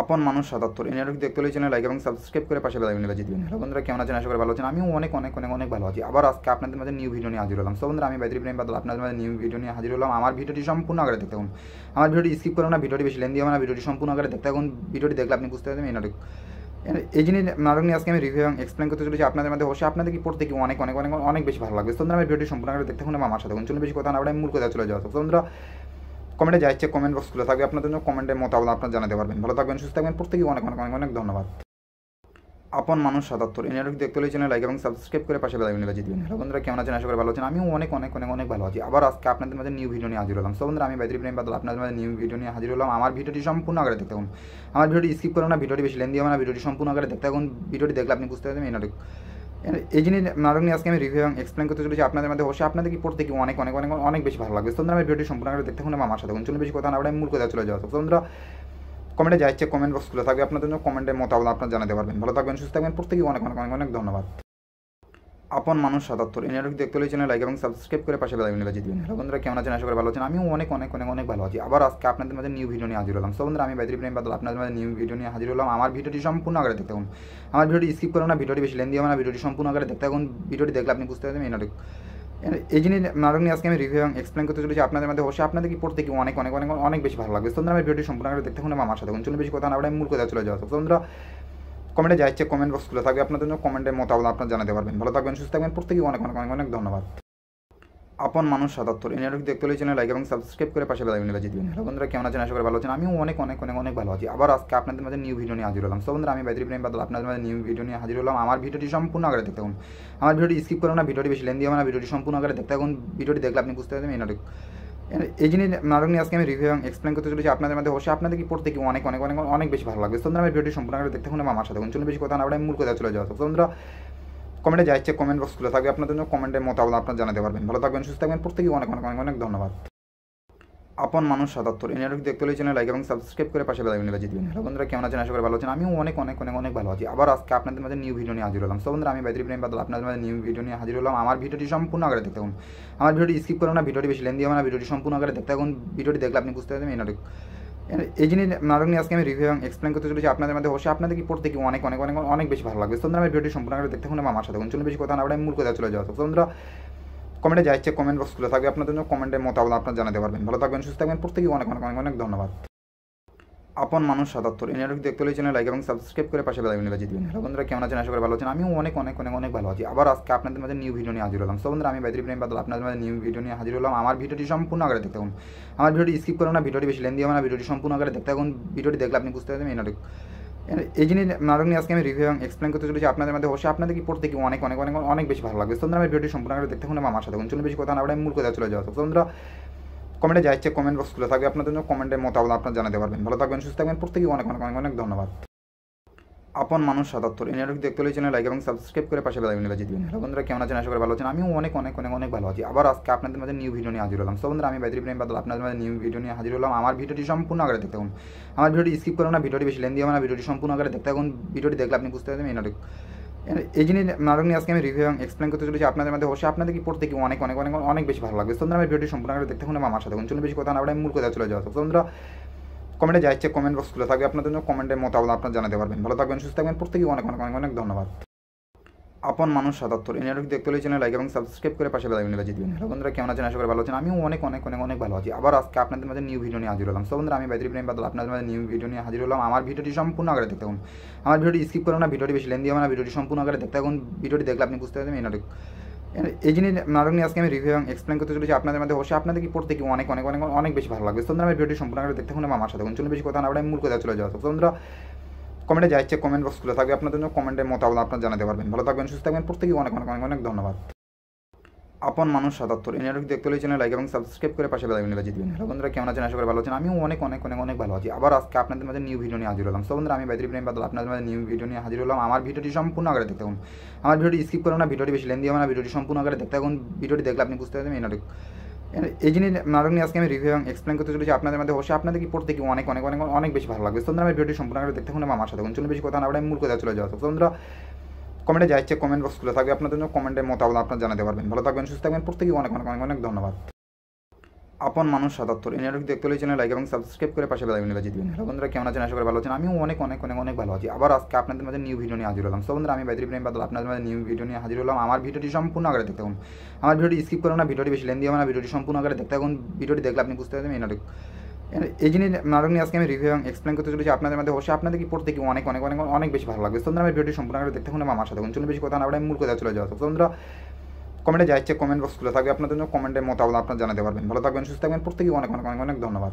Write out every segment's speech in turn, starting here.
আপন মানুষ 77 এই নাটক দেখতে হলে চ্যানেল লাইক এবং সাবস্ক্রাইব করে পাশে বেল আইকনে বাজিয়ে দিবেন। হ্যালো বন্ধুরা, কেমন আছেন? আশা করি ভালো আছেন। আমিও অনেক অনেক অনেক অনেক ভালো আছি। আবার আজকে আপনাদের মাঝে নিউ ভিডিও নিয়ে হাজির হলাম। সো বন্ধুরা, আমি বাইদুল ইব্রাহিম বাদল আপনাদের মাঝে নিউ ভিডিও নিয়ে হাজির হলাম। আমার ভিডিওটি সম্পূর্ণ আকারে দেখতে থাকুন। আমার ভিডিওটি স্কিপ করুন না, ভিডিওটি বেশি লেন্দি হবে না, ভিডিওটি সম্পূর্ণ আকারে দেখতে থাকুন। ভিডিওটি দেখলে আপনি বুঝতে পারবেন এই নাটক এই জিনিস নাটক নিয়ে আজকে আমি রিভিউ এবং এক্সপ্লেন করতে চলেছি আপনাদের মধ্যে। অবশ্যই আপনাদের কি পড়তে কি অনেক অনেক অনেক অনেক বেশি ভালো লাগবে। তোমরা আমার ভিডিওটি সম্পূর্ণ আকারে দেখতে থাকুন এবং আমার সাথে থাকুন। চলুন বেশি কথা না বলে মূল কথা চলে যাওয়া। তোমরা কমেন্টে যা ইচ্ছে কমেন্ট বক্স খুলে থাকবে, আপনাদের জন্য কমেন্টের মতামত আপনারা জানাতে পারবেন। ভালো থাকবেন, সুস্থ থাকবেন, প্রত্যেকেই অনেক অনেক অনেক অনেক ধন্যবাদ। আপন মানুষ ৭৭ এনারোগ দেখতে হলে চ্যানেল লাইক এবং সাবস্ক্রাইব করে পাশে বেল আইকনে বাজিয়ে দিবেন। হ্যালো বন্ধুরা, কেমন আছেন? আশা করি ভালো আছেন। আমিও অনেক ভালো আছি। আবার আজকে আপনাদের মাঝে নিউ ভিডিও নিয়ে হাজির হলাম। সো বন্ধুরা, আমি বাইদুল ইব্রাহিম বাদল আপনাদের মাঝে নিউ ভিডিও নিয়ে হাজির হলাম। আমার ভিডিওটি সম্পূর্ণ আকারে দেখতে থাকুন। আমার ভিডিওটি স্কিপ করুন না, ভিডিওটি বেশি লেন্দি হবে না, ভিডিওটি সম্পূর্ণ আকারে দেখতে থাকুন। ভিডিওটি দেখলে আপনি বুঝতে পারবেন এনারোগ এই জিনিস নাটক নিয়ে আজকে আমি রিভিউ এবং এক্সপ্লেন করতে চলেছি আপনাদের মধ্যে। অবশ্যই আপনাদের কি পড়তে কি অনেক বেশি ভালো লাগবে। তোমরা আমার ভিডিওটি সম্পূর্ণ করে দেখতে থাকুন এবং আমার সাথে চলুন বেশি কথা না বলে মূল কথা চলে যাওয়া। তোমরা কমেন্টে যা ইচ্ছে কমেন্ট বক্স খুলে থাকবে আপনাদের জন্য, কমেন্টের মতামত আপনারা জানাতে পারবেন। ভালো থাকবেন, সুস্থ থাকবেন, প্রত্যেকেই অনেক ধন্যবাদ। আপন মানুষ ৭৭ এনারোগ দেখতে হলে চ্যানেল লাইক এবং সাবস্ক্রাইব করে পাশে বেল আইকনে বাজিয়ে দিবেন। হ্যালো বন্ধুরা, কেমন আছেন? আশা করি ভালো আছেন। আমিও অনেক ভালো আছি। আবার আজকে আপনাদের মাঝে নিউ ভিডিও নিয়ে হাজির হলাম। সো বন্ধুরা, আমি বাইদুল ইব্রাহিম বাদল আপনাদের মাঝে নিউ ভিডিও নিয়ে হাজির হলাম। আমার ভিডিওটি সম্পূর্ণ আকারে দেখতে থাকুন। আমার ভিডিওটি স্কিপ করুন না, ভিডিওটি বেশি লেন্দি হবে না, ভিডিওটি সম্পূর্ণ আকারে দেখতে থাকুন। ভিডিওটি দেখলে আপনি বুঝতে পারবেন এনারোগ এই জিনিস নাটক নিয়ে আজকে আমি রিভিউ এবং এক্সপ্লেন করতে চলেছি আপনাদের মধ্যে। অবশ্যই আপনাদের কি পড়তে কি অনেক বেশি ভালো লাগবে। তোমরা আমার ভিডিওটি সম্পূর্ণ করে দেখতে থাকুন এবং আমার সাথে চলুন বেশি কথা না বলে মূল কথা চলে যাওয়া। তোমরা কমেন্টে যা ইচ্ছে কমেন্ট বক্স খুলে থাকবে আপনাদের জন্য, কমেন্টের মতামত আপনারা জানাতে পারবেন। ভালো থাকবেন, সুস্থ থাকবেন, প্রত্যেকেই অনেক ধন্যবাদ। আপন মানুষ ৭৭ এনারোগ দেখতে হলে চ্যানেল লাইক এবং সাবস্ক্রাইব করে পাশে বেল আইকনে বাজিয়ে দিবেন। হ্যালো বন্ধুরা, কেমন আছেন? আশা করি ভালো আছেন। আমিও অনেক ভালো আছি। আবার আজকে আপনাদের মাঝে নিউ ভিডিও নিয়ে হাজির হলাম। সো বন্ধুরা, আমি বাইদুল ইব্রাহিম বাদল আপনাদের মাঝে নিউ ভিডিও নিয়ে হাজির হলাম। আমার ভিডিওটি সম্পূর্ণ আকারে দেখতে থাকুন। আমার ভিডিওটি স্কিপ করুন না, ভিডিওটি বেশি লেন্দি হবে না, ভিডিওটি সম্পূর্ণ আকারে দেখতে থাকুন। ভিডিওটি দেখলে আপনি বুঝতে পারবেন এনারোগ এই জিনিস নাটক নিয়ে আজকে আমি রিভিউ এবং এক্সপ্লেন করতে চলেছি আপনাদের মধ্যে। অবশ্যই আপনাদের কি পড়তে কি অনেক বেশি ভালো লাগবে। তোমরা আমার ভিডিওটি সম্পূর্ণ করে দেখতে থাকুন এবং আমার সাথে চলুন বেশি কথা না বলে মূল কথা চলে যাওয়া। তোমরা কমেন্টে যা ইচ্ছে কমেন্ট বক্স খুলে থাকবে আপনাদের জন্য, কমেন্টের মতামত আপনারা জানাতে পারবেন। ভালো থাকবেন, সুস্থ থাকবেন, প্রত্যেকেই অনেক ধন্যবাদ। আপন মানুষ ৭৭ এনারোগ দেখতে হলে চ্যানেল লাইক এবং সাবস্ক্রাইব করে পাশে বেল আইকনে বাজিয়ে দিবেন। হ্যালো বন্ধুরা, কেমন আছেন? আশা করি ভালো আছেন। আমিও অনেক ভালো আছি। আবার আজকে আপনাদের মাঝে নিউ ভিডিও নিয়ে হাজির হলাম। সো বন্ধুরা, আমি বাইদুল ইব্রাহিম বাদল আপনাদের মাঝে নিউ ভিডিও নিয়ে হাজির হলাম। আমার ভিডিওটি সম্পূর্ণ আকারে দেখতে থাকুন। আমার ভিডিওটি স্কিপ করুন না, ভিডিওটি বেশি লেন্দি হবে না, ভিডিওটি সম্পূর্ণ আকারে দেখতে থাকুন। ভিডিওটি দেখলে আপনি বুঝতে পারবেন এনারোগ এই জিনিস নাটক নিয়ে আজকে আমি রিভিউ এবং এক্সপ্লেন করতে চলেছি আপনাদের মধ্যে। অবশ্যই আপনাদের কি পড়তে কি অনেক বেশি ভালো লাগবে। তোমরা আমার ভিডিওটি সম্পূর্ণ করে দেখতে থাকুন এবং আমার সাথে চলুন বেশি কথা না বলে মূল কথা চলে যাওয়া। তোমরা কমেন্টে যা ইচ্ছে কমেন্ট বক্স খুলে থাকবে আপনাদের জন্য, কমেন্টের মতামত আপনারা জানাতে পারবেন। ভালো থাকবেন, সুস্থ থাকবেন, প্রত্যেকেই অনেক ধন্যবাদ। আপন মানুষ ৭৭ এনারোগ দেখতে হলে চ্যানেল লাইক এবং সাবস্ক্রাইব করে পাশে বেল আইকনে বাজিয়ে দিবেন। হ্যালো বন্ধুরা, কেমন আছেন? আশা করি ভালো আছেন। আমিও অনেক ভালো আছি। আবার আজকে আপনাদের মাঝে নিউ ভিডিও নিয়ে হাজির হলাম। সো বন্ধুরা, আমি বাইদুল ইব্রাহিম বাদল আপনাদের মাঝে নিউ ভিডিও নিয়ে হাজির হলাম। আমার ভিডিওটি সম্পূর্ণ আকারে দেখতে থাকুন। আমার ভিডিওটি স্কিপ করুন না, ভিডিওটি বেশি লেন্দি হবে না, ভিডিওটি সম্পূর্ণ আকারে দেখতে থাকুন। ভিডিওটি দেখলে আপনি বুঝতে পারবেন এনারোগ এই জিনিস নাটক নিয়ে আজকে আমি রিভিউ এবং এক্সপ্লেন করতে চলেছি আপনাদের মধ্যে। অবশ্যই আপনাদের কি পড়তে কি অনেক বেশি ভালো লাগবে। তোমরা আমার ভিডিওটি সম্পূর্ণ করে দেখতে থাকুন এবং আমার সাথে চলুন বেশি কথা না বলে মূল কথা চলে যাওয়া। তোমরা কমেন্টে যা ইচ্ছে কমেন্ট বক্স খুলে থাকবে আপনাদের জন্য, কমেন্টের মতামত আপনারা জানাতে পারবেন। ভালো থাকবেন, সুস্থ থাকবেন, প্রত্যেকেই অনেক ধন্যবাদ। আপন মানুষ ৭৭ এনারোগ দেখতে হলে চ্যানেল লাইক এবং সাবস্ক্রাইব করে পাশে বেল আইকনে বাজিয়ে দিবেন। হ্যালো বন্ধুরা, কেমন আছেন? আশা করি ভালো আছেন। আমিও অনেক ভালো আছি। আবার আজকে আপনাদের মাঝে নিউ ভিডিও নিয়ে হাজির হলাম। সো বন্ধুরা, আমি বাইদুল ইব্রাহিম বাদল আপনাদের মাঝে নিউ ভিডিও নিয়ে হাজির হলাম। আমার ভিডিওটি সম্পূর্ণ আকারে দেখতে থাকুন। আমার ভিডিওটি স্কিপ করুন না, ভিডিওটি বেশি লেন্দি হবে না, ভিডিওটি সম্পূর্ণ আকারে দেখতে থাকুন। ভিডিওটি দেখলে আপনি বুঝতে পারবেন এনারোগ এই জিনিস নাটক নিয়ে আজকে আমি রিভিউ এবং এক্সপ্লেন করতে চলেছি আপনাদের মধ্যে। অবশ্যই আপনাদের কি পড়তে কি অনেক বেশি ভালো লাগবে। তোমরা আমার ভিডিওটি সম্পূর্ণ করে দেখতে থাকুন এবং আমার সাথে চলুন বেশি কথা না বলে মূল কথা চলে যাওয়া। তোমরা কমেন্টে যা ইচ্ছে কমেন্ট বক্স খুলে থাকবে আপনাদের জন্য, কমেন্টের মতামত আপনারা জানাতে পারবেন। ভালো থাকবেন, সুস্থ থাকবেন, প্রত্যেকেই অনেক ধন্যবাদ। আপন মানুষ ৭৭ এনারোগ দেখতে হলে চ্যানেল লাইক এবং সাবস্ক্রাইব করে পাশে বেল আইকনে বাজিয়ে দিবেন। হ্যালো বন্ধুরা, কেমন আছেন? আশা করি ভালো আছেন। আমিও অনেক ভালো আছি। আবার আজকে আপনাদের মাঝে নিউ ভিডিও নিয়ে হাজির হলাম। সো বন্ধুরা, আমি বাইদুল ইব্রাহিম বাদল আপনাদের মাঝে নিউ ভিডিও নিয়ে হাজির হলাম। আমার ভিডিওটি সম্পূর্ণ আকারে দেখতে থাকুন। আমার ভিডিওটি স্কিপ করুন না, ভিডিওটি বেশি লেন্দি হবে না, ভিডিওটি সম্পূর্ণ আকারে দেখতে থাকুন। ভিডিওটি দেখলে আপনি বুঝতে পারবেন এনারোগ এই জিনিস নাটক নিয়ে আজকে আমি রিভিউ এবং এক্সপ্লেন করতে চলেছি আপনাদের মধ্যে। অবশ্যই আপনাদের কি পড়তে কি অনেক বেশি ভালো লাগবে। তোমরা আমার ভিডিওটি সম্পূর্ণ করে দেখতে থাকুন এবং আমার সাথে চলুন বেশি কথা না বলে মূল কথা চলে যাওয়া। তোমরা কমেন্টে যা ইচ্ছে কমেন্ট বক্স খুলে থাকবে আপনাদের জন্য, কমেন্টের মতামত আপনারা জানাতে পারবেন। ভালো থাকবেন, সুস্থ থাকবেন, প্রত্যেকেই অনেক ধন্যবাদ। আপন মানুষ ৭৭ এনারোগ দেখতে হলে চ্যানেল লাইক এবং সাবস্ক্রাইব করে পাশে বেল আইকনে বাজিয়ে দিবেন। হ্যালো বন্ধুরা, কেমন আছেন? আশা করি ভালো আছেন। আমিও অনেক ভালো আছি। আবার আজকে আপনাদের মাঝে নিউ ভিডিও নিয়ে হাজির হলাম। সো বন্ধুরা, আমি বাইদুল ইব্রাহিম বাদল আপনাদের মাঝে নিউ ভিডিও নিয়ে হাজির হলাম। আমার ভিডিওটি সম্পূর্ণ আকারে দেখতে থাকুন। আমার ভিডিওটি স্কিপ করুন না, ভিডিওটি বেশি লেন্দি হবে না, ভিডিওটি সম্পূর্ণ আকারে দেখতে থাকুন। ভিডিওটি দেখলে আপনি বুঝতে পারবেন এনারোগ এই জিনিস নাটক নিয়ে আজকে আমি রিভিউ এবং এক্সপ্লেন করতে চলেছি আপনাদের মধ্যে। অবশ্যই আপনাদের কি পড়তে কি অনেক বেশি ভালো লাগবে। তোমরা আমার ভিডিওটি সম্পূর্ণ করে দেখতে থাকুন এবং আমার সাথে চলুন বেশি কথা না বলে মূল কথা চলে যাওয়া। তোমরা কমেন্টে যা ইচ্ছে কমেন্ট বক্স খুলে থাকবে আপনাদের জন্য, কমেন্টের মতামত আপনারা জানাতে পারবেন। ভালো থাকবেন, সুস্থ থাকবেন, প্রত্যেকেই অনেক ধন্যবাদ। আপন মানুষ ৭৭ এনারোগ দেখতে হলে চ্যানেল লাইক এবং সাবস্ক্রাইব করে পাশে বেল আইকনে বাজিয়ে দিবেন। হ্যালো বন্ধুরা, কেমন আছেন? আশা করি ভালো আছেন। আমিও অনেক ভালো আছি। আবার আজকে আপনাদের মাঝে নিউ ভিডিও নিয়ে হাজির হলাম। সো বন্ধুরা, আমি বাইদুল ইব্রাহিম বাদল আপনাদের মাঝে নিউ ভিডিও নিয়ে হাজির হলাম। আমার ভিডিওটি সম্পূর্ণ আকারে দেখতে থাকুন। আমার ভিডিওটি স্কিপ করুন না, ভিডিওটি বেশি লেন্দি হবে না, ভিডিওটি সম্পূর্ণ আকারে দেখতে থাকুন। ভিডিওটি দেখলে আপনি বুঝতে পারবেন এনারোগ এই জিনিস নাটক নিয়ে আজকে আমি রিভিউ এবং এক্সপ্লেন করতে চলেছি আপনাদের মধ্যে। অবশ্যই আপনাদের কি পড়তে কি অনেক বেশি ভালো লাগবে। তোমরা আমার ভিডিওটি সম্পূর্ণ করে দেখতে থাকুন এবং আমার সাথে চলুন বেশি কথা না বলে মূল কথা চলে যাওয়া। তোমরা কমেন্টে যা ইচ্ছে কমেন্ট বক্স খুলে থাকবে আপনাদের জন্য, কমেন্টের মতামত আপনারা জানাতে পারবেন। ভালো থাকবেন, সুস্থ থাকবেন, প্রত্যেকেই অনেক ধন্যবাদ।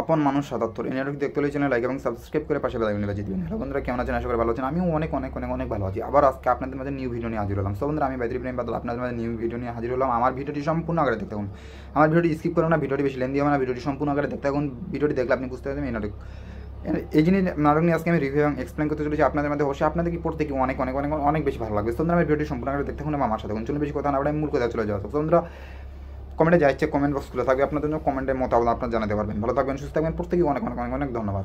আপন মানুষ ৭৭ এই নাটক দেখতে হলে চ্যানেল লাইক এবং সাবস্ক্রাইব করে পাশে বেল আইকনে বাজিয়ে দিবেন। হ্যালো বন্ধুরা, কেমন আছেন? আশা করি ভালো আছেন। আমিও অনেক অনেক অনেক অনেক ভালো আছি। আবার আজকে আপনাদের মাঝে নিউ ভিডিও নিয়ে হাজির হলাম। সো বন্ধুরা, আমি বাইদুল ইব্রাহিম বাদল আপনাদের মাঝে নিউ ভিডিও নিয়ে হাজির হলাম। আমার ভিডিওটি সম্পূর্ণ আকারে দেখতে থাকুন। আমার ভিডিওটি স্কিপ করুন না, ভিডিওটি বেশি লেন্দি হবে না, ভিডিওটি সম্পূর্ণ আকারে দেখতে থাকুন। ভিডিওটি দেখলে আপনি বুঝতে পারবেন এই নাটক নাটক নিয়ে আজকে আমি রিভিউ এবং এক্সপ্লেন করতে চলেছি আপনাদের মধ্যে। অবশ্যই আপনাদের কি পড়তে কি অনেক অনেক অনেক অনেক বেশি ভালো লাগবে। সো বন্ধুরা, আমি ভিডিওটি সম্পূর্ণ আকারে দেখতে থাকুন এবং আমার সাথে থাকুন। চলুন বেশি কথা না বলে মূল কথা চলে যাওয়া। সো বন্ধুরা, কমেন্টে যা ইচ্ছে কমেন্ট বক্স খুলে থাকবে আপনাদের জন্য, কমেন্টের মতামত আপনারা জানাতে পারবেন। ভালো থাকবেন, সুস্থ থাকবেন, প্রত্যেকেই অনেক অনেক অনেক অনেক ধন্যবাদ।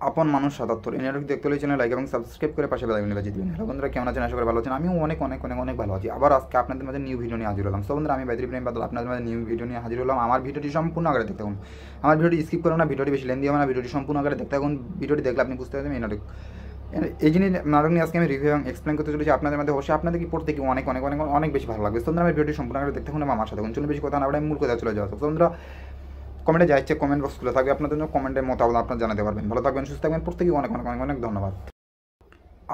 আপন মানুষ ৭৭ এই নাটক দেখতে হলে চ্যানেল লাইক এবং সাবস্ক্রাইব করে পাশে বেল আইকনে বাজিয়ে দিবেন। হ্যালো বন্ধুরা, কেমন আছেন? আশা করি ভালো আছেন। আমিও অনেক ভালো আছি। আবার আজকে আপনাদের মাঝে নিউ ভিডিও নিয়ে হাজির হলাম। সো বন্ধুরা, আমি বাইদুর ইব্রাহিম বাদল আপনাদের মাঝে নিউ ভিডিও নিয়ে হাজির হলাম। আমার ভিডিওটি সম্পূর্ণ আকারে দেখতে থাকুন। আমার ভিডিওটি স্কিপ করুন না, ভিডিওটি বেশি লেন্দি হবে না, ভিডিওটি সম্পূর্ণ আকারে দেখতে থাকুন। ভিডিওটি দেখলে আপনি বুঝতে পারবেন এই নাটক এই জিনিস নাটক নিয়ে আজকে আমি রিভিউ এবং এক্সপ্লেন করতে চলেছি আপনাদের মধ্যে। অবশ্যই আপনাদের কি পড়তে কি অনেক বেশি ভালো লাগবে। সো বন্ধুরা, আমি ভিডিওটি সম্পূর্ণ আকারে দেখতে থাকুন এবং আমার সাথে থাকুন। চলুন বেশি কথা না বলে আমি মূল কথা চলে যাওয়া। সো বন্ধুরা, কমেন্টে যা ইচ্ছে কমেন্ট বক্স খুলে থাকবে আপনাদের জন্য, কমেন্টের মতামত আপনারা জানাতে পারবেন। ভালো থাকবেন, সুস্থ থাকবেন, প্রত্যেকেই অনেক ধন্যবাদ।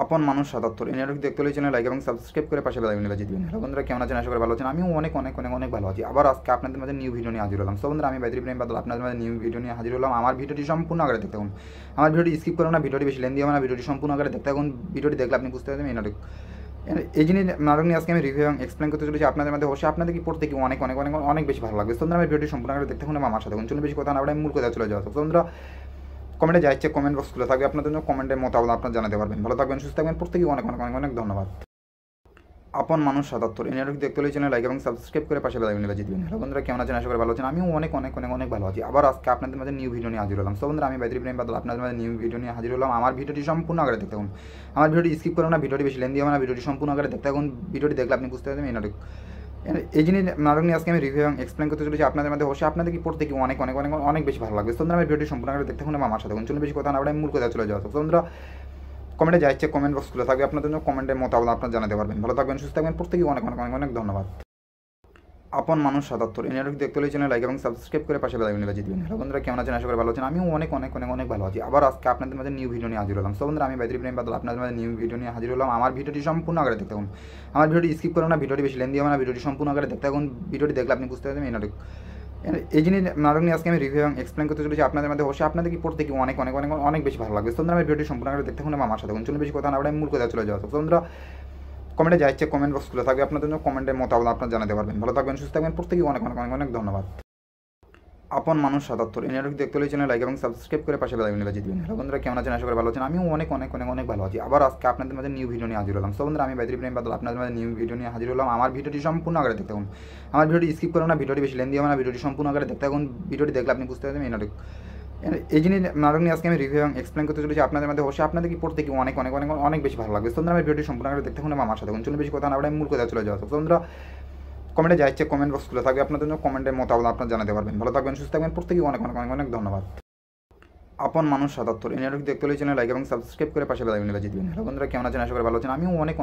আপন মানুষ ৭৭ এই নাটক দেখতে হলে চ্যানেল লাইক এবং সাবস্ক্রাইব করে পাশে বেল আইকনে বাজিয়ে দিবেন। হ্যালো বন্ধুরা, কেমন আছেন? আশা করি ভালো আছেন। আমিও অনেক ভালো আছি। আবার আজকে আপনাদের মাঝে নিউ ভিডিও নিয়ে হাজির হলাম। সো বন্ধুরা, আমি বাইদুর ইব্রাহিম বাদল আপনাদের মাঝে নিউ ভিডিও নিয়ে হাজির হলাম। আমার ভিডিওটি সম্পূর্ণ আকারে দেখতে থাকুন। আমার ভিডিওটি স্কিপ করুন না, ভিডিওটি বেশি লেন্দি হবে না, ভিডিওটি সম্পূর্ণ আকারে দেখতে থাকুন। ভিডিওটি দেখলে আপনি বুঝতে পারবেন এই নাটক এই জিনিস নাটক নিয়ে আজকে আমি রিভিউ এবং এক্সপ্লেন করতে চলেছি আপনাদের মধ্যে। অবশ্যই আপনাদের কি পড়তে কি অনেক বেশি ভালো লাগবে। সো বন্ধুরা, আমি ভিডিওটি সম্পূর্ণ আকারে দেখতে থাকুন এবং আমার সাথে থাকুন। চলুন বেশি কথা না বলে আমি মূল কথা চলে যাওয়া। সো বন্ধুরা, কমেন্টে যা ইচ্ছে কমেন্ট বক্স খুলে থাকবে আপনাদের জন্য, কমেন্টের মতামত আপনারা জানাতে পারবেন। ভালো থাকবেন, সুস্থ থাকবেন, প্রত্যেকেই অনেক ধন্যবাদ। আপন মানুষ ৭৭ এনারোগ দেখতে হলে চ্যানেল লাইক এবং সাবস্ক্রাইব করে পাশে বেল আইকনে বাজিয়ে দিবেন। হ্যালো বন্ধুরা, কেমন আছেন? আশা করি ভালো আছেন। আমিও অনেক ভালো আছি। আবার আজকে আপনাদের মাঝে নিউ ভিডিও নিয়ে হাজির হলাম। সো বন্ধুরা, আমি বাইদুল ইব্রাহিম বাদল আপনাদের মাঝে নিউ ভিডিও নিয়ে হাজির হলাম। আমার ভিডিওটি সম্পূর্ণ আকারে দেখতে থাকুন। আমার ভিডিওটি স্কিপ করবেন না, ভিডিওটি বেশি লেন্দি হবে না, ভিডিওটি সম্পূর্ণ আকারে দেখতে থাকুন। ভিডিওটি দেখলে আপনি বুঝতে পারবেন এনারোগ এই জিনিস নাটক নিয়ে আজকে আমি রিভিউ এবং এক্সপ্লেন করতে চলেছি আপনাদের মধ্যে। অবশ্যই আপনাদের কি পড়তে কি অনেক বেশি ভালো লাগবে। সো বন্ধুরা, আমি ভিডিওটি সম্পূর্ণ আকারে দেখতে থাকুন এবং আমার সাথে চলুন বেশি কথা না বলে মূল কথা চলে যাওয়া। সো বন্ধুরা, কমেন্টে যা ইচ্ছে কমেন্ট বক্স খুলে থাকবে আপনাদের জন্য, কমেন্টের মতামত আপনারা জানাতে পারবেন। ভালো থাকবেন, সুস্থ থাকবেন, প্রত্যেকেই অনেক ধন্যবাদ। আপন মানুষ ৭৭ এনারোগ দেখতে হলে চ্যানেল লাইক এবং সাবস্ক্রাইব করে পাশে বেল আইকনে বাজিয়ে দিবেন। হ্যালো বন্ধুরা, কেমন আছেন? আশা করি ভালো আছেন। আমিও অনেক ভালো আছি। আবার আজকে আপনাদের মাঝে নিউ ভিডিও নিয়ে হাজির হলাম। সো বন্ধুরা, আমি বাইদুল ইব্রাহিম বাদল আপনাদের মাঝে নিউ ভিডিও নিয়ে হাজির হলাম। আমার ভিডিওটি সম্পূর্ণ আকারে দেখতে থাকুন। আমার ভিডিওটি স্কিপ করবেন না, ভিডিওটি বেশি লেন্দি হবে না, ভিডিওটি সম্পূর্ণ আকারে দেখতে থাকুন। ভিডিওটি দেখলে আপনি বুঝতে পারবেন এনারোগ এই জিনিস নাটক নিয়ে আজকে আমি রিভিউ এবং এক্সপ্লেন করতে চলেছি আপনাদের মধ্যে। অবশ্যই আপনাদের কি পড়তে কি অনেক বেশি ভালো লাগবে। সো বন্ধুরা, আমি ভিডিওটি সম্পূর্ণ আকারে দেখতে থাকুন এবং আমার সাথে চলুন বেশি কথা না বলে মূল কথা চলে যাওয়া। সো বন্ধুরা, কমেন্টে যা ইচ্ছে কমেন্ট বক্স খুলে থাকবে আপনাদের জন্য, কমেন্টের মতামত আপনারা জানাতে পারবেন। ভালো থাকবেন, সুস্থ থাকবেন, প্রত্যেকেই অনেক ধন্যবাদ। আপন মানুষ ৭৭ এনারোগ দেখতে হলে চ্যানেল লাইক এবং সাবস্ক্রাইব করে পাশে বেল আইকনে বাজিয়ে দিবেন। হ্যালো বন্ধুরা, কেমন আছেন? আশা করি ভালো আছেন। আমিও অনেক ভালো আছি। আবার আজকে আপনাদের মাঝে নিউ ভিডিও নিয়ে হাজির হলাম। সো বন্ধুরা, আমি বাইদুল ইব্রাহিম বাদল আপনাদের মাঝে নিউ ভিডিও নিয়ে হাজির হলাম। আমার ভিডিওটি সম্পূর্ণ আকারে দেখতে থাকুন। আমার ভিডিওটি স্কিপ করবেন না, ভিডিওটি বেশি লেন্দি হবে না, ভিডিওটি সম্পূর্ণ আকারে দেখতে থাকুন। ভিডিওটি দেখলে আপনি বুঝতে পারবেন এনারোগ এই জিনিস নাটক নিয়ে আজকে আমি রিভিউ এবং এক্সপ্লেন করতে চলেছি আপনাদের মধ্যে। অবশ্যই আপনাদের কি পড়তে কি অনেক বেশি ভালো লাগবে। সো বন্ধুরা, আমি ভিডিওটি সম্পূর্ণ আকারে দেখতে থাকুন এবং আমার সাথে চলুন বেশি কথা না বলে মূল কথা চলে যাওয়া। সো বন্ধুরা, কমেন্টে যা ইচ্ছে কমেন্ট বক্স খুলে থাকবে আপনাদের জন্য, কমেন্টের মতামত আপনারা জানাতে পারবেন। ভালো থাকবেন, সুস্থ থাকবেন, প্রত্যেকেই অনেক ধন্যবাদ। আপন মানুষ ৭৭ এনারোগ দেখতে হলে চ্যানেল লাইক এবং সাবস্ক্রাইব করে পাশে বেল আইকনে বাজিয়ে দিবেন। হ্যালো বন্ধুরা, কেমন আছেন? আশা করি ভালো আছেন। আমিও অনেক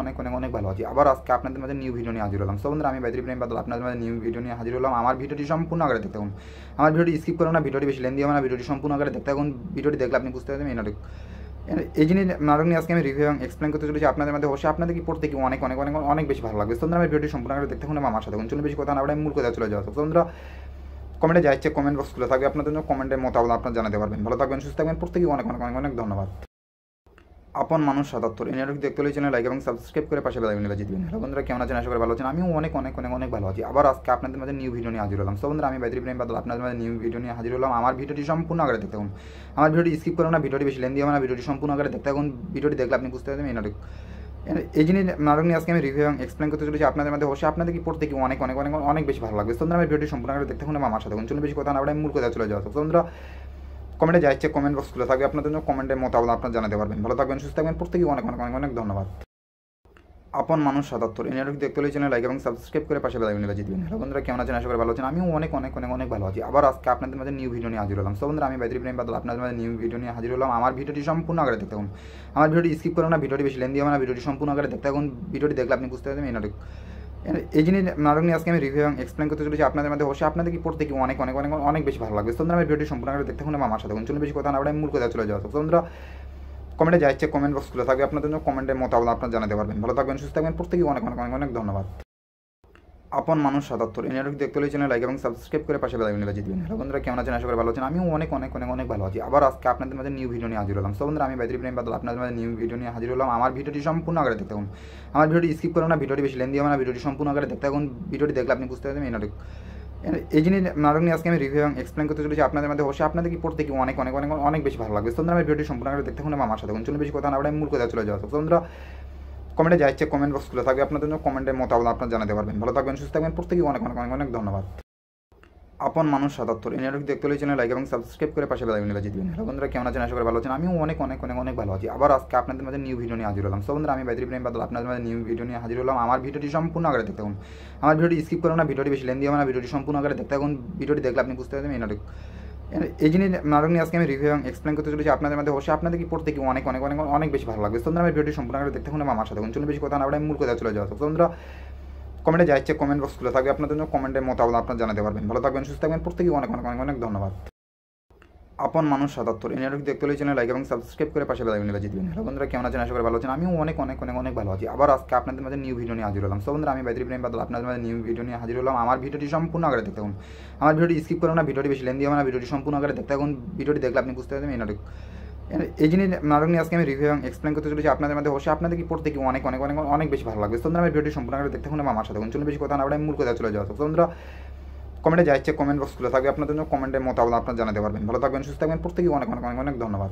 ভালো আছি। আবার আজকে আপনাদের মাঝে নিউ ভিডিও নিয়ে হাজির হলাম। সো বন্ধুরা, আমি বাইদুল ইব্রাহিম বাদল আপনাদের মাঝে নিউ ভিডিও নিয়ে হাজির হলাম। আমার ভিডিওটি সম্পূর্ণ আকারে দেখতে থাকুন। আমার ভিডিওটি স্কিপ করবেন না, ভিডিওটি বেশি লেন্দি হবে না, ভিডিওটি সম্পূর্ণ আকারে দেখতে থাকুন। ভিডিওটি দেখলে আপনি বুঝতে পারবেন এনারোগ এই জিনিস নাটক নিয়ে আজকে আমি রিভিউ এবং এক্সপ্লেন করতে চলেছি আপনাদের মধ্যে। অবশ্যই আপনাদের কি পড়তে কি অনেক বেশি ভালো লাগবে। সো বন্ধুরা, আমি ভিডিওটি সম্পূর্ণ আকারে দেখতে থাকুন এবং আমার সাথে চলুন বেশি কথা না বলে মূল কথা চলে যাওয়া। সো বন্ধুরা, কমেন্টে যা ইচ্ছে কমেন্ট বক্স খুলে থাকবে আপনাদের জন্য, কমেন্টের মতামত আপনারা জানাতে পারবেন। ভালো থাকবেন, সুস্থ থাকবেন, প্রত্যেকেই অনেক ধন্যবাদ। আপন মানুষ ৭৭ এনারোগ দেখতে হলে চ্যানেল লাইক এবং সাবস্ক্রাইব করে পাশে বেল আইকনে বাজিয়ে দিবেন। হ্যালো বন্ধুরা, কেমন আছেন? আশা করি ভালো আছেন। আমিও অনেক ভালো আছি। আবার আজকে আপনাদের মাঝে নিউ ভিডিও নিয়ে হাজির হলাম। সো বন্ধুরা, আমি বাইদুল ইব্রাহিম বাদল আপনাদের মাঝে নিউ ভিডিও নিয়ে হাজির হলাম। আমার ভিডিওটি সম্পূর্ণ আকারে দেখতে থাকুন। আমার ভিডিওটি স্কিপ করবেন না, ভিডিওটি বেশি লেন্দি হবে না, ভিডিওটি সম্পূর্ণ আকারে দেখতে থাকুন। ভিডিওটি দেখলে আপনি বুঝতে পারবেন এনারোগ এই জিনিস নাটক নিয়ে আজকে আমি রিভিউ এবং এক্সপ্লেন করতে চলেছি আপনাদের মধ্যে। অবশ্যই আপনাদের কি পড়তে কি অনেক বেশি ভালো লাগবে। সো বন্ধুরা, আমি ভিডিওটি সম্পূর্ণ আকারে দেখতে থাকুন এবং আমার সাথে চলুন বেশি কথা না বলে মূল কথা চলে যাওয়া। সো বন্ধুরা, কমেন্টে যা ইচ্ছে কমেন্ট বক্স খুলে থাকবে আপনাদের জন্য, কমেন্টের মতামত আপনারা জানাতে পারবেন। ভালো থাকবেন, সুস্থ থাকবেন, প্রত্যেকেই অনেক ধন্যবাদ। আপন মানুষ ৭৭ এনারোগ দেখতে হলে চ্যানেল লাইক এবং সাবস্ক্রাইব করে পাশে বেল আইকনে বাজিয়ে দিবেন। হ্যালো বন্ধুরা, কেমন আছেন? আশা করি ভালো আছেন। আমিও অনেক ভালো আছি। আবার আজকে আপনাদের মাঝে নিউ ভিডিও নিয়ে হাজির হলাম। সো বন্ধুরা, আমি বাইদুল ইব্রাহিম বাদল আপনাদের মাঝে নিউ ভিডিও নিয়ে হাজির হলাম। আমার ভিডিওটি সম্পূর্ণ আকারে দেখতে থাকুন। আমার ভিডিওটি স্কিপ করবেন না, ভিডিওটি বেশি লেন্দি হবে না, ভিডিওটি সম্পূর্ণ আকারে দেখতে থাকুন। ভিডিওটি দেখলে আপনি বুঝতে পারবেন এনারোগ এই জিনিস নাটক নিয়ে আজকে আমি রিভিউ এবং এক্সপ্লেন করতে চলেছি আপনাদের মধ্যে। অবশ্যই আপনাদের কি পড়তে কি অনেক বেশি ভালো লাগবে। সো বন্ধুরা, আমি ভিডিওটি সম্পূর্ণ আকারে দেখতে থাকুন এবং আমার সাথে চলুন বেশি কথা না বলে মূল কথা চলে যাওয়া। সো বন্ধুরা, কমেন্টে যা ইচ্ছে কমেন্ট বক্স খুলে থাকবে আপনাদের জন্য, কমেন্টের মতামত আপনারা জানাতে পারবেন। ভালো থাকবেন, সুস্থ থাকবেন, প্রত্যেকেই অনেক ধন্যবাদ। আপন মানুষ ৭৭ এনারোগ দেখতে হলে চ্যানেল লাইক এবং সাবস্ক্রাইব করে পাশে বেল আইকনে বাজিয়ে দিবেন। হ্যালো বন্ধুরা, কেমন আছেন? আশা করি ভালো আছেন। আমিও অনেক ভালো আছি। আবার আজকে আপনাদের মাঝে নিউ ভিডিও নিয়ে হাজির হলাম। সো বন্ধুরা, আমি বাইদুল ইব্রাহিম বাদল আপনাদের মাঝে নিউ ভিডিও নিয়ে হাজির হলাম। আমার ভিডিওটি সম্পূর্ণ আকারে দেখতে থাকুন। আমার ভিডিওটি স্কিপ করবেন না, ভিডিওটি বেশি লেন্দি হবে না, ভিডিওটি সম্পূর্ণ আকারে দেখতে থাকুন। ভিডিওটি দেখলে আপনি বুঝতে পারবেন এনারোগ এই জিনিস নাটক নিয়ে আজকে আমি রিভিউ এবং এক্সপ্লেন করতে চলেছি আপনাদের মধ্যে। অবশ্যই আপনাদের কি পড়তে কি অনেক বেশি ভালো লাগবে। সো বন্ধুরা, আমি ভিডিওটি সম্পূর্ণ আকারে দেখতে থাকুন এবং আমার সাথে চলুন বেশি কথা না বলে মূল কথা চলে যাওয়া। সো বন্ধুরা, কমেন্টে যা ইচ্ছে কমেন্ট বক্স খুলে থাকবে আপনাদের জন্য, কমেন্টের মতামত আপনারা জানাতে পারবেন। ভালো থাকবেন, সুস্থ থাকবেন, প্রত্যেকেই অনেক ধন্যবাদ। আপন মানুষ ৭৭ এনারোগ দেখতে হলে চ্যানেল লাইক এবং সাবস্ক্রাইব করে পাশে বেল আইকনে বাজিয়ে দিবেন। হ্যালো বন্ধুরা, কেমন আছেন? আশা করি ভালো আছেন। আমিও অনেক ভালো আছি। আবার আজকে আপনাদের মাঝে নিউ ভিডিও নিয়ে হাজির হলাম। সো বন্ধুরা, আমি বাইদুল ইব্রাহিম বাদল আপনাদের মাঝে নিউ ভিডিও নিয়ে হাজির হলাম। আমার ভিডিওটি সম্পূর্ণ আকারে দেখতে থাকুন। আমার ভিডিওটি স্কিপ করবেন না, ভিডিওটি বেশি লেন্দি হবে না, ভিডিওটি সম্পূর্ণ আকারে দেখতে থাকুন। ভিডিওটি দেখলে আপনি বুঝতে পারবেন এনারোগ এই জিনিস নাটক নিয়ে আজকে আমি রিভিউ এবং এক্সপ্লেন করতে চলেছি আপনাদের মধ্যে। অবশ্যই আপনাদের কি পড়তে কি অনেক বেশি ভালো লাগবে। সো বন্ধুরা, আমি ভিডিওটি সম্পূর্ণ আকারে দেখতে থাকুন এবং আমার সাথে চলুন বেশি কথা না বলে মূল কথা চলে যাওয়া। সো বন্ধুরা, কমেন্টে যা ইচ্ছে কমেন্ট বক্স খুলে থাকবে আপনাদের জন্য, কমেন্টের মতামত আপনারা জানাতে পারবেন। ভালো থাকবেন, সুস্থ থাকবেন, প্রত্যেকেই অনেক ধন্যবাদ। আপন মানুষ ৭৭ এনারোগ দেখতে হলে চ্যানেল লাইক এবং সাবস্ক্রাইব করে পাশে বেল আইকনে বাজিয়ে দিবেন। হ্যালো বন্ধুরা, কেমন আছেন? আশা করি ভালো আছেন। আমিও অনেক ভালো আছি। আবার আজকে আপনাদের মাঝে নিউ ভিডিও নিয়ে হাজির হলাম। সো বন্ধুরা, আমি বাইদুল ইব্রাহিম বাদল আপনাদের মাঝে নিউ ভিডিও নিয়ে হাজির হলাম। আমার ভিডিওটি সম্পূর্ণ আকারে দেখতে থাকুন। আমার ভিডিওটি স্কিপ করবেন না, ভিডিওটি বেশি লেন্দি হবে না, ভিডিওটি সম্পূর্ণ আকারে দেখতে থাকুন। ভিডিওটি দেখলে আপনি বুঝতে পারবেন এনারোগ এই জিনিস নাটক নিয়ে আজকে আমি রিভিউ এবং এক্সপ্লেন করতে চলেছি আপনাদের মধ্যে। অবশ্যই আপনাদের কি পড়তে কি অনেক বেশি ভালো লাগবে। সো বন্ধুরা, আমি ভিডিওটি সম্পূর্ণ আকারে দেখতে থাকুন এবং আমার সাথে চলুন বেশি কথা না বলে মূল কথা চলে যাওয়া। সো বন্ধুরা, কমেন্টে যা ইচ্ছে কমেন্ট বক্স খুলে থাকবে আপনাদের জন্য, কমেন্টের মতামত আপনারা জানাতে পারবেন। ভালো থাকবেন, সুস্থ থাকবেন, প্রত্যেকেই অনেক ধন্যবাদ।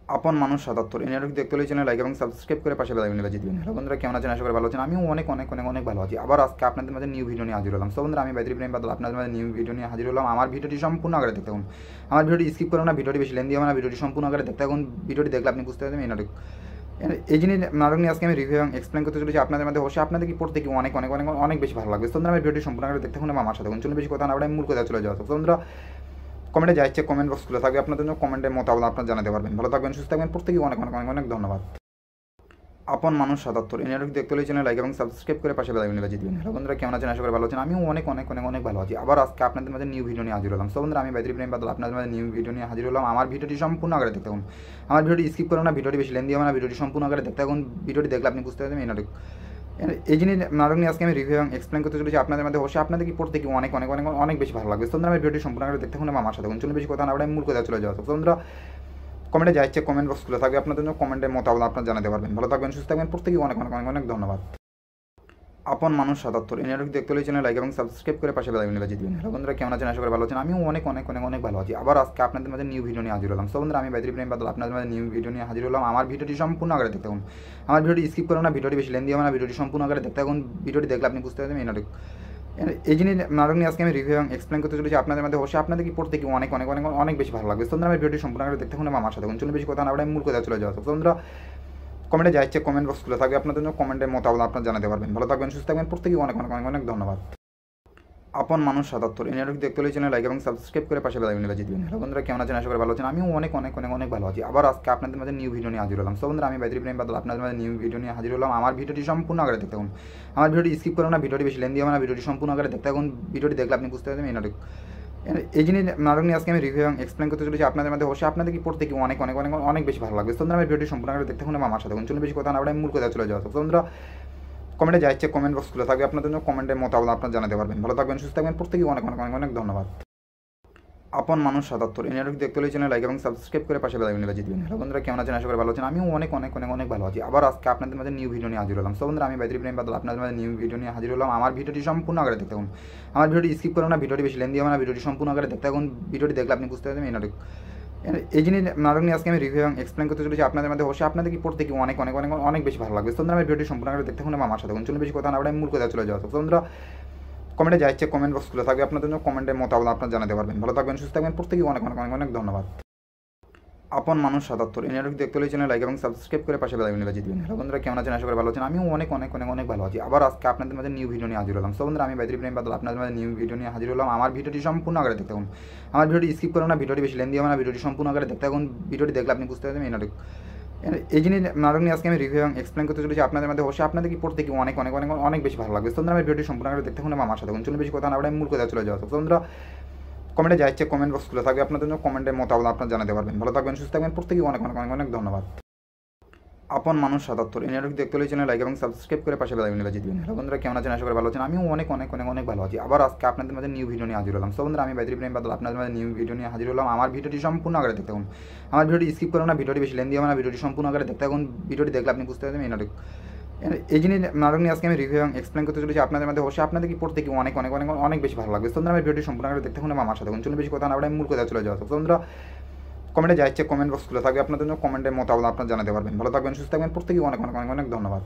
আপন মানুষ ৭৭ এই নাটক দেখতে হলে চ্যানেল লাইক এবং সাবস্ক্রাইব করে পাশে বেল আইকনে বাজিয়ে দিবেন। হ্যালো বন্ধুরা, কেমন আছেন? আশা করি ভালো আছেন। আমিও অনেক ভালো আছি। আবার আজকে আপনাদের মাঝে নিউ ভিডিও নিয়ে হাজির হলাম। সো বন্ধুরা, আমি বাইদুল ইব্রাহিম বাদল আপনাদের মাঝে নিউ ভিডিও নিয়ে হাজির হলাম। আমার ভিডিওটি সম্পূর্ণ আকারে দেখতে থাকুন। আমার ভিডিওটি স্কিপ করবেন না, ভিডিওটি বেশি লেন্দি হবে না, ভিডিওটি সম্পূর্ণ আকারে দেখতে থাকুন। ভিডিওটি দেখলে আপনি বুঝতে পারবেন এই নাটক নাটক নিয়ে আজকে আমি রিভিউ এবং এক্সপ্লেন করতে চলেছি আপনাদের মধ্যে। অবশ্যই আপনাদের কি পড়তে কি অনেক বেশি ভালো লাগবে। সো বন্ধুরা, আমি ভিডিওটি সম্পূর্ণ আকারে দেখতে থাকুন এবং আমার সাথে থাকুন। চলুন বেশি কথা না বলে মূল কথা চলে যাওয়া। সো বন্ধুরা, কমেন্টে যা ইচ্ছে কমেন্ট বক্স খুলে থাকবে আপনাদের জন্য, কমেন্টের মতামত আপনারা জানাতে পারবেন। ভালো থাকবেন, সুস্থ থাকবেন, প্রত্যেকেই অনেক ধন্যবাদ। আপন মানুষ ৭৭ এই নাটক দেখতে হলে চ্যানেল লাইক এবং সাবস্ক্রাইব করে পাশে বেল আইকনে বাজিয়ে দিবেন। হ্যালো বন্ধুরা, কেমন আছেন? আশা করি ভালো আছেন। আমিও অনেক ভালো আছি। আবার আজকে আপনাদের মাঝে নিউ ভিডিও নিয়ে হাজির হলাম। সো বন্ধুরা, আমি বাইদুল ইব্রাহিম বাদল আপনাদের মাঝে নিউ ভিডিও নিয়ে হাজির হলাম। আমার ভিডিওটি সম্পূর্ণ আকারে দেখতে থাকুন। আমার ভিডিওটি স্কিপ করবেন না, ভিডিওটি বেশি লেন্দি হবে না, ভিডিওটি সম্পূর্ণ আকারে দেখতে থাকুন। ভিডিওটি দেখলে আপনি বুঝতে পারবেন এই নাটক নাটক নিয়ে আজকে আমি রিভিউ এবং এক্সপ্লেন করতে চলেছি আপনাদের মধ্যে। অবশ্যই আপনাদের কি পড়তে কি অনেক বেশি ভালো লাগবে। সো বন্ধুরা, আমি ভিডিওটি সম্পূর্ণ আকারে দেখতে থাকুন এবং আমার সাথে থাকুন। চলুন বেশি কথা না বলে মূল কথা চলে যাওয়া। সো বন্ধুরা, কমেন্টে যা ইচ্ছে কমেন্ট বক্স খুলে থাকবে আপনাদের জন্য, কমেন্টের মতামত আপনারা জানাতে পারবেন। ভালো থাকবেন, সুস্থ থাকবেন, প্রত্যেকেই অনেক ধন্যবাদ। আপন মানুষ ৭৭ এই নাটক দেখতে হলে চ্যানেল লাইক এবং সাবস্ক্রাইব করে পাশে বেল আইকনে বাজিয়ে দিবেন। হ্যালো বন্ধুরা, কেমন আছেন? আশা করি ভালো আছেন। আমিও অনেক ভালো আছি। আবার আজকে আপনাদের মাঝে নিউ ভিডিও নিয়ে হাজির হলাম। সো বন্ধুরা, আমি বাইদুর ইব্রাহিম বাদল আপনাদের মাঝে নিউ ভিডিও নিয়ে হাজির হলাম। আমার ভিডিওটি সম্পূর্ণ আকারে দেখতে থাকুন। আমার ভিডিওটি স্কিপ করুন না, ভিডিওটি বেশি লেন্দি হবে না, ভিডিওটি সম্পূর্ণ আকারে দেখতে থাকুন। ভিডিওটি দেখলে আপনি বুঝতে পারবেন এই নাটক এই জিনিস নাটক নিয়ে আজকে আমি রিভিউ এবং এক্সপ্লেন করতে চলেছি আপনাদের মধ্যে। অবশ্যই আপনাদের কি পড়তে কি অনেক বেশি ভালো লাগবে। সো বন্ধুরা, আমি ভিডিওটি সম্পূর্ণ আকারে দেখতে থাকুন এবং আমার সাথে থাকুন। চলুন বেশি কথা না বলে আমি মূল কথা চলে যাওয়া। সো বন্ধুরা, কমেন্টে যা ইচ্ছে কমেন্ট বক্স খুলে থাকবে আপনাদের জন্য। কমেন্টের মতামত আপনারা জানাতে পারবেন। ভালো থাকবেন, সুস্থ থাকবেন, প্রত্যেকেই অনেক ধন্যবাদ। আপন মানুষ ৭৭ এই নাটক দেখতে হলে চ্যানেল লাইক এবং সাবস্ক্রাইব করে পাশে বেল আইকনে বাজিয়ে দিবেন। হ্যালো বন্ধুরা, কেমন আছেন? আশা করি ভালো আছেন। আমিও অনেক ভালো আছি। আবার আজকে আপনাদের মাঝে নিউ ভিডিও নিয়ে হাজির হলাম। সো বন্ধুরা, আমি বাইদুর ইব্রাহিম বাদল আপনাদের মাঝে নিউ ভিডিও নিয়ে হাজির হলাম। আমার ভিডিওটি সম্পূর্ণ আকারে দেখতে থাকুন। আমার ভিডিওটি স্কিপ করুন না, ভিডিওটি বেশি লেন্দি হবে না, ভিডিওটি সম্পূর্ণ আকারে দেখতে থাকুন। ভিডিওটি দেখলে আপনি বুঝতে পারবেন এই নাটক এই জিনিস নাটক নিয়ে আজকে আমি রিভিউ এবং এক্সপ্লেন করতে চলেছি আপনাদের মধ্যে। অবশ্যই আপনাদের কি পড়তে কি অনেক বেশি ভালো লাগবে। সো বন্ধুরা, আমি ভিডিওটি সম্পূর্ণ আকারে দেখতে থাকুন এবং আমার সাথে থাকুন। চলুন বেশি কথা না বলে আমি মূল কথা চলে যাওয়া। সো বন্ধুরা, কমেন্টে যা ইচ্ছে কমেন্ট বক্স খুলে থাকবে আপনাদের জন্য। কমেন্টের মতামত আপনারা জানাতে পারবেন। ভালো থাকবেন, সুস্থ থাকবেন, প্রত্যেকেই অনেক ধন্যবাদ। আপন মানুষ ৭৭ এই নাটক দেখতে হলে চ্যানেল লাইক এবং সাবস্ক্রাইব করে পাশে বেল আইকনে বাজিয়ে দিবেন। হ্যালো বন্ধুরা, কেমন আছেন? আশা করি ভালো আছেন। আমিও অনেক ভালো আছি। আবার আজকে আপনাদের মাঝে নিউ ভিডিও নিয়ে হাজির হলাম। সো বন্ধুরা, আমি বাইদুর ইব্রাহিম বাদল আপনাদের মাঝে নিউ ভিডিও নিয়ে হাজির হলাম। আমার ভিডিওটি সম্পূর্ণ আকারে দেখতে থাকুন। আমার ভিডিওটি স্কিপ করুন না, ভিডিওটি বেশি লেন্দি হবে না, ভিডিওটি সম্পূর্ণ আকারে দেখতে থাকুন। ভিডিওটি দেখলে আপনি বুঝতে পারবেন এই নাটক এই জিনিস নাটক নিয়ে আজকে আমি রিভিউ এবং এক্সপ্লেন করতে চলেছি আপনাদের মধ্যে। অবশ্যই আপনাদের কি পড়তে কি অনেক বেশি ভালো লাগবে। সো বন্ধুরা, আমি ভিডিওটি সম্পূর্ণ আকারে দেখতে থাকুন এবং আমার সাথে থাকুন। চলুন বেশি কথা না বলে আমি মূল কথা চলে যাওয়া। সো বন্ধুরা, কমেন্টে যা ইচ্ছে কমেন্ট বক্স খুলে থাকবে আপনাদের জন্য। কমেন্টের মতামত আপনারা জানাতে পারবেন। ভালো থাকবেন, সুস্থ থাকবেন, প্রত্যেকেই অনেক ধন্যবাদ। আপন মানুষ ৭৭ এই নাটক দেখতে হলে চ্যানেল লাইক এবং সাবস্ক্রাইব করে পাশে বেল আইকনে বাজিয়ে দিবেন। হ্যালো বন্ধুরা, কেমন আছেন? আশা করি ভালো আছেন। আমিও অনেক ভালো আছি। আবার আজকে আপনাদের মাঝে নিউ ভিডিও নিয়ে হাজির হলাম। সো বন্ধুরা, আমি বাইদুর ইব্রাহিম বাদল আপনাদের মাঝে নিউ ভিডিও নিয়ে হাজির হলাম। আমার ভিডিওটি সম্পূর্ণ আকারে দেখতে থাকুন। আমার ভিডিওটি স্কিপ করুন না, ভিডিওটি বেশি লেন্দি হবে না, ভিডিওটি সম্পূর্ণ আকারে দেখতে থাকুন। ভিডিওটি দেখলে আপনি বুঝতে পারবেন এই নাটক এই জিনিস নাটক নিয়ে আজকে আমি রিভিউ এবং এক্সপ্লেন করতে চলেছি আপনাদের মধ্যে। অবশ্যই আপনাদের কি পড়তে কি অনেক বেশি ভালো লাগবে। সো বন্ধুরা, আমি ভিডিওটি সম্পূর্ণ আকারে দেখতে থাকুন এবং আমার সাথে থাকুন। চলুন বেশি কথা না বলে আমি মূল কথা চলে যাওয়া। সো বন্ধুরা, কমেন্টে যা ইচ্ছে কমেন্ট বক্স খুলে থাকবে আপনাদের জন্য। কমেন্টের মতামত আপনারা জানাতে পারবেন। ভালো থাকবেন, সুস্থ থাকবেন, প্রত্যেকেই অনেক ধন্যবাদ। আপন মানুষ ৭৭ এই নাটক দেখতে হলে চ্যানেল লাইক এবং সাবস্ক্রাইব করে পাশে বেল আইকনে বাজিয়ে দিবেন। হ্যালো বন্ধুরা, কেমন আছেন? আশা করি ভালো আছেন। আমিও অনেক ভালো আছি। আবার আজকে আপনাদের মাঝে নিউ ভিডিও নিয়ে হাজির হলাম। সো বন্ধুরা, আমি বাইদুর ইব্রাহিম বাদল আপনাদের মাঝে নিউ ভিডিও নিয়ে হাজির হলাম। আমার ভিডিওটি সম্পূর্ণ আকারে দেখতে থাকুন। আমার ভিডিওটি স্কিপ করুন না, ভিডিওটি বেশি লেন্দি হবে না, ভিডিওটি সম্পূর্ণ আকারে দেখতে থাকুন। ভিডিওটি দেখলে আপনি বুঝতে পারবেন এই নাটক এই জিনিস নাটক নিয়ে আজকে আমি রিভিউ এবং এক্সপ্লেন করতে চলেছি আপনাদের মধ্যে। অবশ্যই আপনাদের কি পড়তে কি অনেক বেশি ভালো লাগবে। সো বন্ধুরা, আমি ভিডিওটি সম্পূর্ণ আকারে দেখতে থাকুন এবং আমার সাথে থাকুন। চলুন বেশি কথা না বলে আমি মূল কথা চলে যাওয়া। সো বন্ধুরা, কমেন্টে যা ইচ্ছে কমেন্ট বক্স খুলে থাকবে আপনাদের জন্য। কমেন্টের মতামত আপনারা জানাতে পারবেন। ভালো থাকবেন, সুস্থ থাকবেন, প্রত্যেকেই অনেক ধন্যবাদ।